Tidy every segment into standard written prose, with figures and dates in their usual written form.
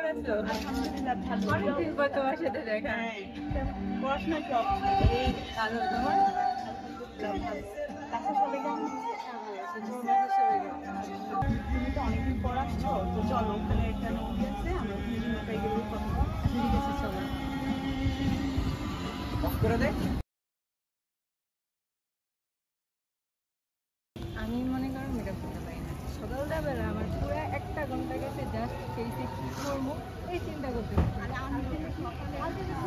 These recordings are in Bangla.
করেছো? আলহামদুলিল্লাহ ভালো। অনেকদিন পর তোমার সাথে দেখা। পড়াশোনা সব এই ভালো তোমার? আলহামদুলিল্লাহ ভালো। বাসা সবাই কেমন আছে? তুমি তো অনেকদিন পর আসছো, তো চলো ওখানে একটা নদী আছে, আমরা ওখানে নৌকায় গেলে কথা হবে। ঠিক আছে চলো। অফ করে দে। আমি মনে করো মেকআপ করতে পারি না। সকালটা বেলা আমার পুরো 1 ঘন্টা গেছে জাস্ট ফেসে কি করবো এই চিন্তা করতে পারি। আর আমি দিনে সকালে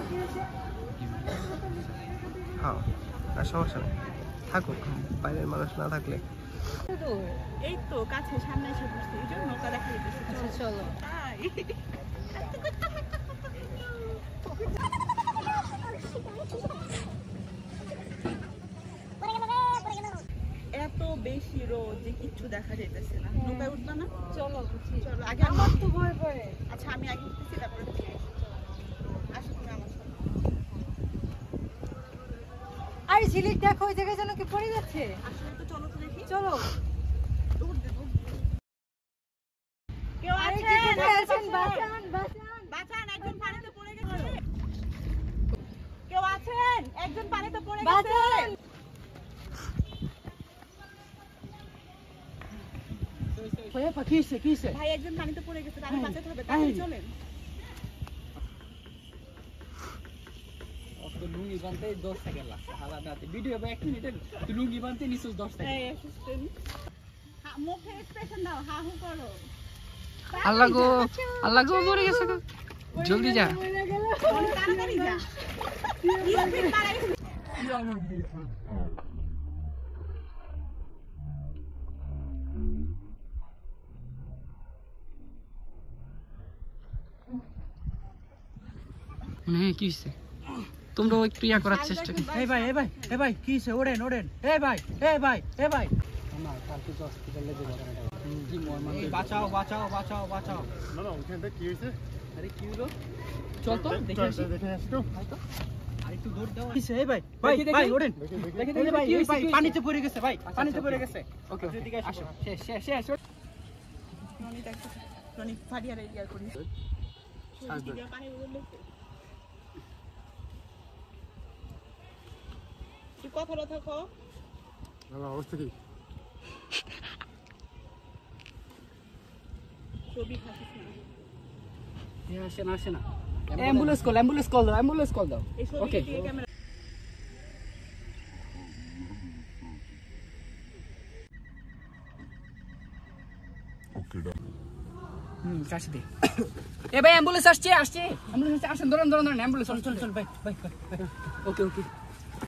কি হয়েছে? হ্যাঁ, আর সমস্যা নেই, থাকুক, বাইরের মানুষ না থাকলে। শুধু এই তো কাছে সামনে এসে বসছি, এই জন্য নৌকা দেখা যেতেছে। আচ্ছা চলো। হাই। এত বেশি রোদ যে কিচ্ছু দেখা যাইতেছে না। নৌকায় উঠবা না? চলো বুঝি। চলো আগে আমার তো ভয় করে। আচ্ছা আমি আগে উঠতেছি, তারপরে তুমি আসো তুমি আমার সাথে। আরে ঝিলিক দেখো ওই জায়গায় যেন কি পড়ে যাচ্ছে। আসলে তো চলো তো দেখি। চলো। দৌড় দে, দৌড় দে। কেউ আরে আছেন? কি করে আছেন? বাঁচান। বাঁচান বাঁচান। বাঁচান, একজন পানিতে পড়ে গেছে। কেউ আছেন? একজন পানিতে পড়ে গেছে। বাঁচান। ভাই একজন পানিতে পড়ে গেছে, তাকে বাঁচাতে হবে, তাড়াতাড়ি চলেন। লুঙ্গি বানতে 10 সেকেন্ড লাগছে আলাদাতে ভিডিও 1 মিনিটের তুই লুঙ্গি বানতে নিছিস 10 সেকেন্ড। এই অ্যাসিস্ট্যান্ট মুখে এক্সপ্রেশন দাও, হা হু করো। আল্লাহ গো মরে গেছে গো, জলদি যা। তাড়াতাড়ি যা। স্পিড বাড়াই। কি হয়েছে? তোমরা একটু ইয়া করার চেষ্টা করি। এই ভাই কি হইছে? ওড়েন এই ভাই আমার কালকে হসপিটালে যাব কি মরমান বাঁচাও না না ওখানটা কি হয়েছে? আরে কি হলো? চল তো দেখে আসি। দেখে আসি তো। আর একটু দৌড় দাও। কিছে এই ভাই ওড়েন। দেখে ভাই এই ভাই পানিতে পড়ে গেছে ভাই, পানিতে পড়ে গেছে। ওকে এদিকে আসো। শেষ। রনি দেখো, রনি ফাড়িয়ারে ইয়া করি। পানি বললেছে তুই কথাটা থাকো। আমার অবস্থা কি? ছবি খাসিস না। আসে না অ্যাম্বুলেন্স কল দাও। এই ছবি ওকে দিয়ে ক্যামেরা কাছে দে। এ ভাই অ্যাম্বুলেন্স আসছে। আসেন ধরুন অ্যাম্বুলেন্স চল ভাই ওকে